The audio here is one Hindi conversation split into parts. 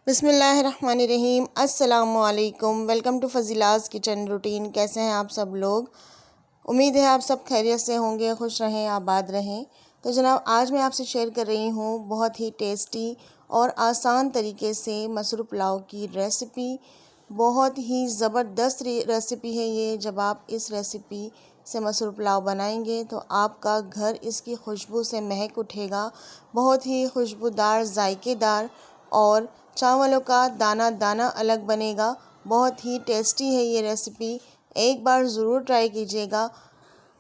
बिस्मिल्लाहिर्रहमानिर्रहीम। अस्सलामुअलैकुम। Welcome to Fazila's kitchen routine. कैसे हैं आप सब लोग? उम्मीद है आप सब खैरियत से होंगे, खुश रहें, आबाद रहें। तो जनाब, आज मैं आपसे शेयर कर रही हूँ बहुत ही टेस्टी और आसान तरीके से मसूर पुलाव की रेसिपी। बहुत ही ज़बरदस्त रेसिपी है ये। जब आप इस रेसिपी से मसूर पुलाव बनाएंगे तो आपका घर इसकी खुशबू से महक उठेगा। बहुत ही खुशबूदार, जायकेदार और चावलों का दाना दाना अलग बनेगा। बहुत ही टेस्टी है ये रेसिपी, एक बार ज़रूर ट्राई कीजिएगा।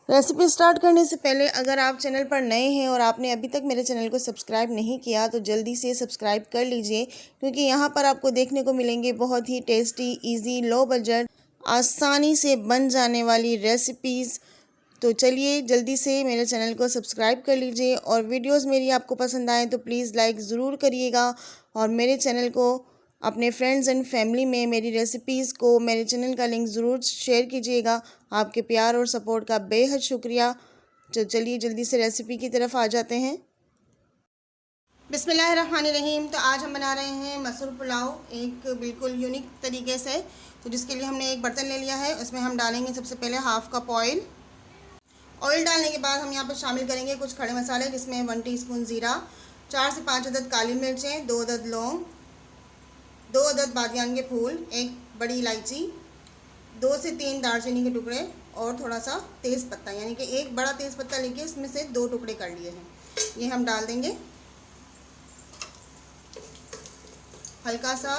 रेसिपी स्टार्ट करने से पहले अगर आप चैनल पर नए हैं और आपने अभी तक मेरे चैनल को सब्सक्राइब नहीं किया तो जल्दी से सब्सक्राइब कर लीजिए, क्योंकि यहाँ पर आपको देखने को मिलेंगे बहुत ही टेस्टी, इजी, लो बजट, आसानी से बन जाने वाली रेसिपीज़। तो चलिए जल्दी से मेरे चैनल को सब्सक्राइब कर लीजिए और वीडियोस मेरी आपको पसंद आए तो प्लीज़ लाइक ज़रूर करिएगा और मेरे चैनल को अपने फ्रेंड्स एंड फैमिली में मेरी रेसिपीज़ को, मेरे चैनल का लिंक ज़रूर शेयर कीजिएगा। आपके प्यार और सपोर्ट का बेहद शुक्रिया। तो चलिए जल्दी से रेसिपी की तरफ आ जाते हैं। बिस्मिल्लाहिर्रहमानिर्रहीम। तो आज हम बना रहे हैं मसूर पुलाव एक बिल्कुल यूनिक तरीके से। तो जिसके लिए हमने एक बर्तन ले लिया है, उसमें हम डालेंगे सबसे पहले हाफ़ कप ऑयल। ऑयल डालने के बाद हम यहाँ पर शामिल करेंगे कुछ खड़े मसाले, जिसमें 1 टीस्पून ज़ीरा, 4 से 5 अदद काली मिर्चें, 2 अदद लौंग, 2 अदद बादियान के फूल, 1 बड़ी इलायची, 2 से 3 दालचीनी के टुकड़े और थोड़ा सा तेज़ पत्ता, यानी कि एक बड़ा तेज़ पत्ता लेके इसमें से 2 टुकड़े कर लिए हैं। ये हम डाल देंगे। हल्का सा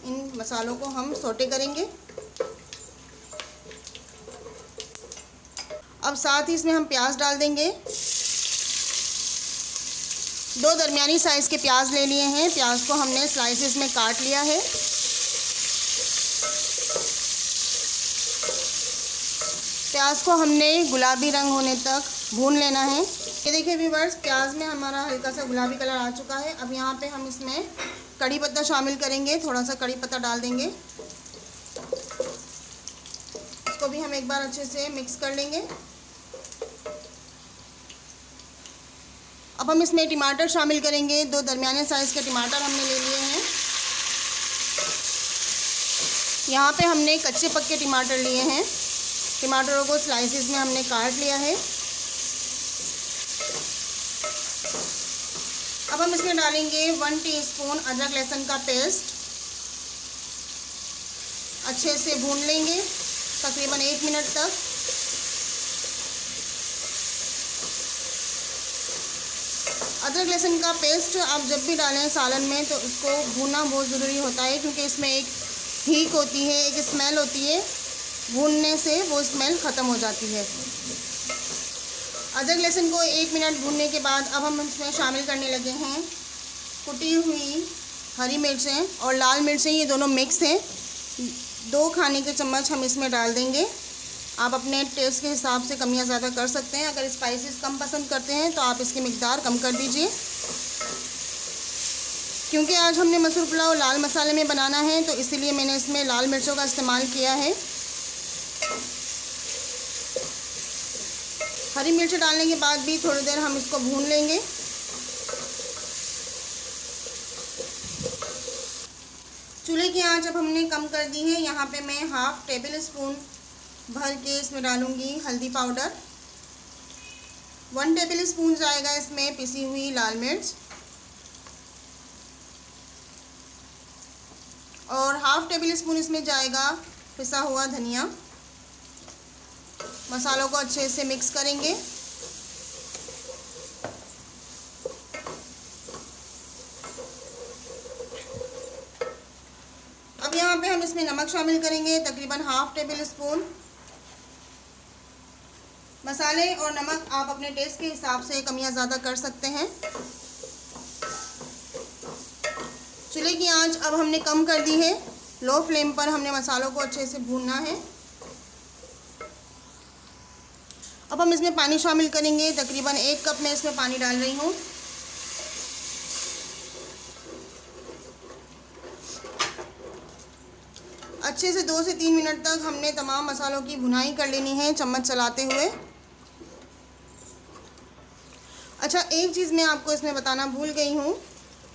इन मसालों को हम सोटे करेंगे। अब साथ ही इसमें हम प्याज डाल देंगे। 2 दरमियानी साइज़ के प्याज ले लिए हैं। प्याज को हमने स्लाइसेस में काट लिया है। प्याज को हमने गुलाबी रंग होने तक भून लेना है। ये देखिए व्यूअर्स, प्याज में हमारा हल्का सा गुलाबी कलर आ चुका है। अब यहाँ पे हम इसमें कड़ी पत्ता शामिल करेंगे। थोड़ा सा कड़ी पत्ता डाल देंगे। इसको भी हम एक बार अच्छे से मिक्स कर लेंगे। अब हम इसमें टमाटर शामिल करेंगे। 2 दरमियाने साइज़ के टमाटर हमने ले लिए हैं। यहाँ पे हमने कच्चे पक्के टमाटर लिए हैं। टमाटरों को स्लाइसेस में हमने काट लिया है। अब हम इसमें डालेंगे 1 टीस्पून अदरक लहसुन का पेस्ट। अच्छे से भून लेंगे तकरीबन 1 मिनट तक। अदरक लहसुन का पेस्ट आप जब भी डालें सालन में तो उसको भूनना बहुत ज़रूरी होता है, क्योंकि इसमें एक हीक होती है, एक स्मेल होती है। भूनने से वो स्मेल ख़त्म हो जाती है। अदरक लहसुन को 1 मिनट भूनने के बाद अब हम इसमें शामिल करने लगे हैं कुटी हुई हरी मिर्चें और लाल मिर्चें। ये दोनों मिक्स हैं। 2 खाने के चम्मच हम इसमें डाल देंगे। आप अपने टेस्ट के हिसाब से कम या ज़्यादा कर सकते हैं। अगर स्पाइसेस कम पसंद करते हैं तो आप इसकी मिकदार कम कर दीजिए। क्योंकि आज हमने मसूर पुलाव लाल मसाले में बनाना है तो इसीलिए मैंने इसमें लाल मिर्चों का इस्तेमाल किया है। हरी मिर्च डालने के बाद भी थोड़ी देर हम इसको भून लेंगे। चूल्हे की आंच अब हमने कम कर दी है। यहाँ पे मैं हाफ़ टेबल स्पून भर के इसमें डालूंगी हल्दी पाउडर। 1 टेबल स्पून जाएगा इसमें पिसी हुई लाल मिर्च और हाफ़ टेबल स्पून इसमें जाएगा पिसा हुआ धनिया। मसालों को अच्छे से मिक्स करेंगे। अब यहाँ पे हम इसमें नमक शामिल करेंगे, तकरीबन हाफ़ टेबल स्पून। मसाले और नमक आप अपने टेस्ट के हिसाब से कम या ज़्यादा कर सकते हैं। चूल्हे की आंच अब हमने कम कर दी है। लो फ्लेम पर हमने मसालों को अच्छे से भूनना है। अब हम इसमें पानी शामिल करेंगे। तकरीबन 1 कप मैं इसमें पानी डाल रही हूँ। अच्छे से 2 से 3 मिनट तक हमने तमाम मसालों की भुनाई कर लेनी है चम्मच चलाते हुए। अच्छा, एक चीज़ मैं आपको इसमें बताना भूल गई हूँ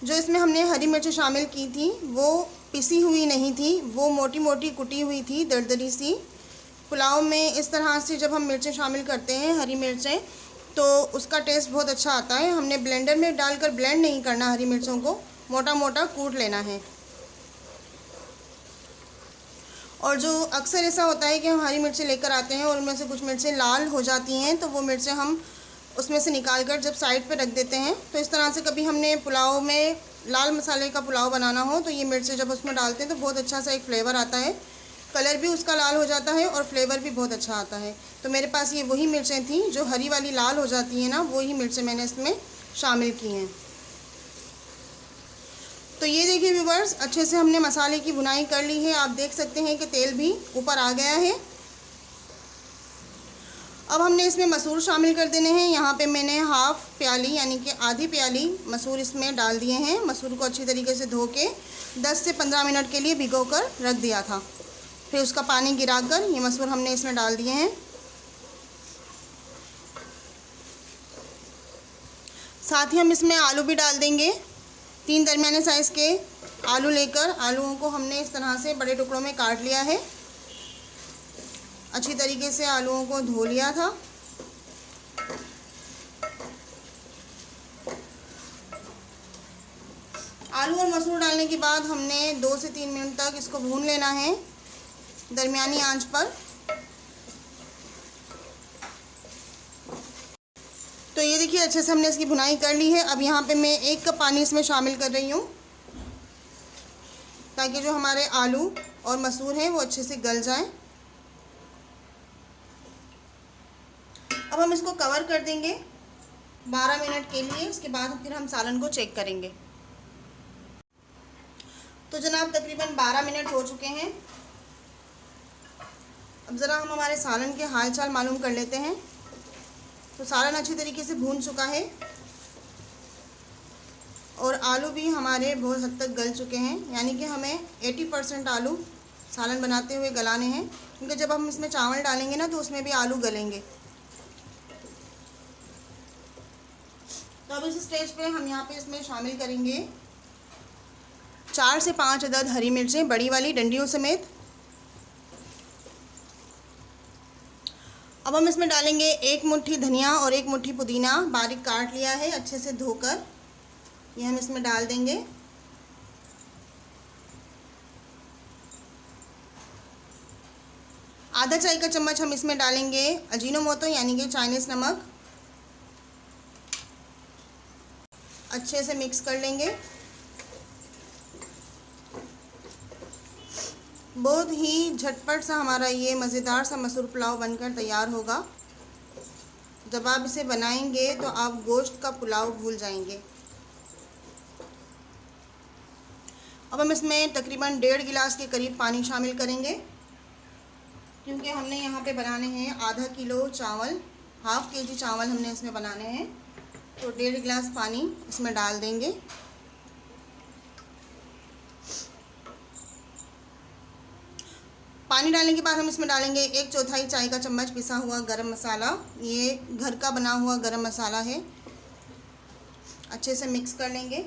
जो इसमें हमने हरी मिर्च शामिल की थी वो पिसी हुई नहीं थी, वो मोटी मोटी कुटी हुई थी, दरदरी सी। पुलाव में इस तरह से जब हम मिर्चें शामिल करते हैं, हरी मिर्चें, तो उसका टेस्ट बहुत अच्छा आता है। हमने ब्लेंडर में डालकर ब्लेंड नहीं करना, हरी मिर्चों को मोटा मोटा कूट लेना है। और जो अक्सर ऐसा होता है कि हम हरी मिर्चें लेकर आते हैं और उनमें से कुछ मिर्चें लाल हो जाती हैं, तो वो मिर्चें हम उसमें से निकाल कर जब साइड पे रख देते हैं, तो इस तरह से कभी हमने पुलाव में लाल मसाले का पुलाव बनाना हो तो ये मिर्चें जब उसमें डालते हैं तो बहुत अच्छा सा एक फ्लेवर आता है, कलर भी उसका लाल हो जाता है और फ्लेवर भी बहुत अच्छा आता है। तो मेरे पास ये वही मिर्चें थी जो हरी वाली लाल हो जाती हैं ना, वही मिर्चें मैंने इसमें शामिल की हैं। तो ये देखिए व्यूवर्स, अच्छे से हमने मसाले की भुनाई कर ली है। आप देख सकते हैं कि तेल भी ऊपर आ गया है। अब हमने इसमें मसूर शामिल कर देने हैं। यहाँ पे मैंने हाफ़ प्याली यानी कि आधी प्याली मसूर इसमें डाल दिए हैं। मसूर को अच्छी तरीके से धो के 10 से 15 मिनट के लिए भिगो कर रख दिया था। फिर उसका पानी गिराकर ये मसूर हमने इसमें डाल दिए हैं। साथ ही हम इसमें आलू भी डाल देंगे। 3 दरमियाने साइज़ के आलू लेकर आलूओं को हमने इस तरह से बड़े टुकड़ों में काट लिया है। अच्छी तरीके से आलूओं को धो लिया था। आलू और मसूर डालने के बाद हमने 2 से 3 मिनट तक इसको भून लेना है दरमियानी आंच पर। तो ये देखिए अच्छे से हमने इसकी भुनाई कर ली है। अब यहाँ पे मैं 1 कप पानी इसमें शामिल कर रही हूँ ताकि जो हमारे आलू और मसूर हैं वो अच्छे से गल जाएं। अब हम इसको कवर कर देंगे 12 मिनट के लिए। इसके बाद फिर हम सालन को चेक करेंगे। तो जनाब तकरीबन 12 मिनट हो चुके हैं। अब ज़रा हम हमारे सालन के हाल चाल मालूम कर लेते हैं। तो सालन अच्छी तरीके से भून चुका है और आलू भी हमारे बहुत हद तक गल चुके हैं, यानी कि हमें 80% आलू सालन बनाते हुए गलाने हैं, क्योंकि जब हम इसमें चावल डालेंगे ना तो उसमें भी आलू गलेंगे। तो अब इस स्टेज पे हम यहाँ पे इसमें शामिल करेंगे 4 से 5 अदद हरी मिर्चें, बड़ी वाली डंडियों समेत। अब हम इसमें डालेंगे 1 मुट्ठी धनिया और 1 मुट्ठी पुदीना, बारीक काट लिया है अच्छे से धोकर। ये हम इसमें डाल देंगे। आधा चाय का चम्मच हम इसमें डालेंगे अजीनोमोटो यानी कि चाइनीज़ नमक। अच्छे से मिक्स कर लेंगे। बहुत ही झटपट सा हमारा ये मज़ेदार सा मसूर पुलाव बनकर तैयार होगा। जब आप इसे बनाएंगे तो आप गोश्त का पुलाव भूल जाएंगे। अब हम इसमें तकरीबन 1.5 गिलास के करीब पानी शामिल करेंगे, क्योंकि हमने यहाँ पे बनाने हैं आधा किलो चावल, हाफ़ केजी चावल हमने इसमें बनाने हैं। तो 1.5 गिलास पानी इसमें डाल देंगे। पानी डालने के बाद हम इसमें डालेंगे 1/4 चाय का चम्मच पिसा हुआ गरम मसाला। ये घर का बना हुआ गरम मसाला है। अच्छे से मिक्स कर लेंगे।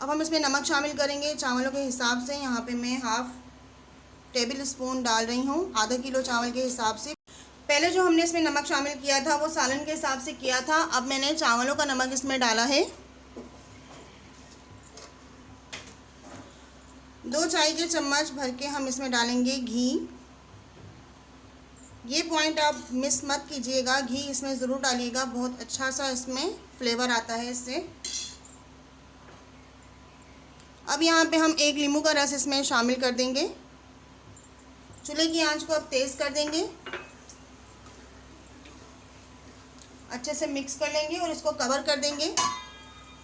अब हम इसमें नमक शामिल करेंगे चावलों के हिसाब से। यहाँ पे मैं हाफ़ टेबल स्पून डाल रही हूँ, आधा किलो चावल के हिसाब से। पहले जो हमने इसमें नमक शामिल किया था वो सालन के हिसाब से किया था। अब मैंने चावलों का नमक इसमें डाला है। 2 चाय के चम्मच भर के हम इसमें डालेंगे घी। ये पॉइंट आप मिस मत कीजिएगा, घी इसमें ज़रूर डालिएगा, बहुत अच्छा सा इसमें फ्लेवर आता है इससे। अब यहाँ पे हम 1 नींबू का रस इसमें शामिल कर देंगे। चूल्हे की आंच को अब तेज़ कर देंगे। अच्छे से मिक्स कर लेंगे और इसको कवर कर देंगे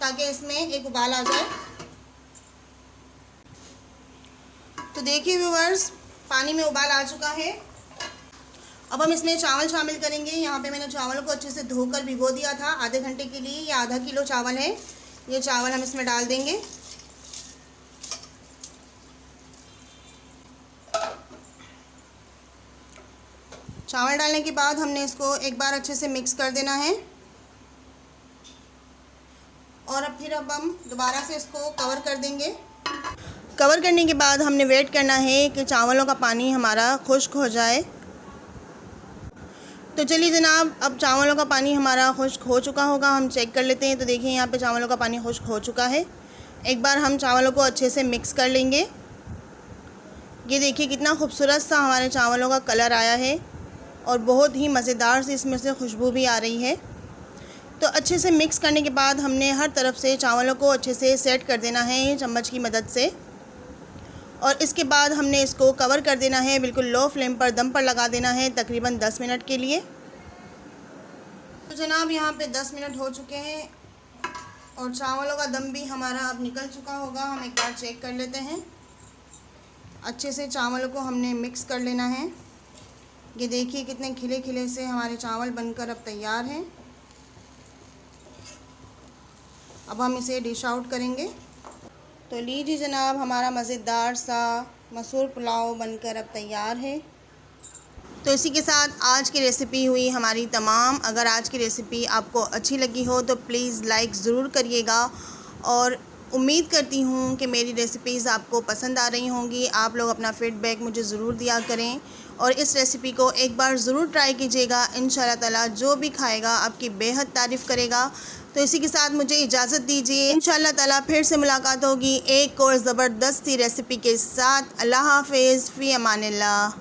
ताकि इसमें एक उबाल आ जाए। तो देखिए व्यूअर्स, पानी में उबाल आ चुका है। अब हम इसमें चावल शामिल करेंगे। यहाँ पे मैंने चावल को अच्छे से धोकर भिगो दिया था आधे घंटे के लिए। ये आधा किलो चावल है। ये चावल हम इसमें डाल देंगे। चावल डालने के बाद हमने इसको एक बार अच्छे से मिक्स कर देना है। और अब हम दोबारा से इसको कवर कर देंगे। कवर करने के बाद हमने वेट करना है कि चावलों का पानी हमारा खुश्क हो जाए। तो चलिए जनाब, अब चावलों का पानी हमारा खुश्क हो चुका होगा, हम चेक कर लेते हैं। तो देखिए यहाँ पे चावलों का पानी खुश्क हो चुका है। एक बार हम चावलों को अच्छे से मिक्स कर लेंगे। ये देखिए कितना खूबसूरत सा हमारे चावलों का कलर आया है और बहुत ही मज़ेदार सी इसमें से खुशबू भी आ रही है। तो अच्छे से मिक्स करने के बाद हमने हर तरफ से चावलों को अच्छे से सेट कर देना है चम्मच की मदद से। और इसके बाद हमने इसको कवर कर देना है, बिल्कुल लो फ्लेम पर दम पर लगा देना है तकरीबन 10 मिनट के लिए। तो जनाब यहाँ पे 10 मिनट हो चुके हैं और चावलों का दम भी हमारा अब निकल चुका होगा। हम एक बार चेक कर लेते हैं। अच्छे से चावलों को हमने मिक्स कर लेना है। ये देखिए कितने खिले खिले से हमारे चावल बनकर अब तैयार हैं। अब हम इसे डिश आउट करेंगे। तो लीजिए जनाब, हमारा मज़ेदार सा मसूर पुलाव बनकर अब तैयार है। तो इसी के साथ आज की रेसिपी हुई हमारी तमाम। अगर आज की रेसिपी आपको अच्छी लगी हो तो प्लीज़ लाइक ज़रूर करिएगा और उम्मीद करती हूँ कि मेरी रेसिपीज़ आपको पसंद आ रही होंगी। आप लोग अपना फ़ीडबैक मुझे ज़रूर दिया करें और इस रेसिपी को एक बार ज़रूर ट्राई कीजिएगा। इंशाल्लाह ताला जो भी खाएगा आपकी बेहद तारीफ़ करेगा। तो इसी के साथ मुझे इजाज़त दीजिए। इंशाल्लाह ताला फिर से मुलाकात होगी एक और ज़बरदस्त सी रेसिपी के साथ। अल्लाह हाफ़िज़, फ़ी अमानिल्लाह।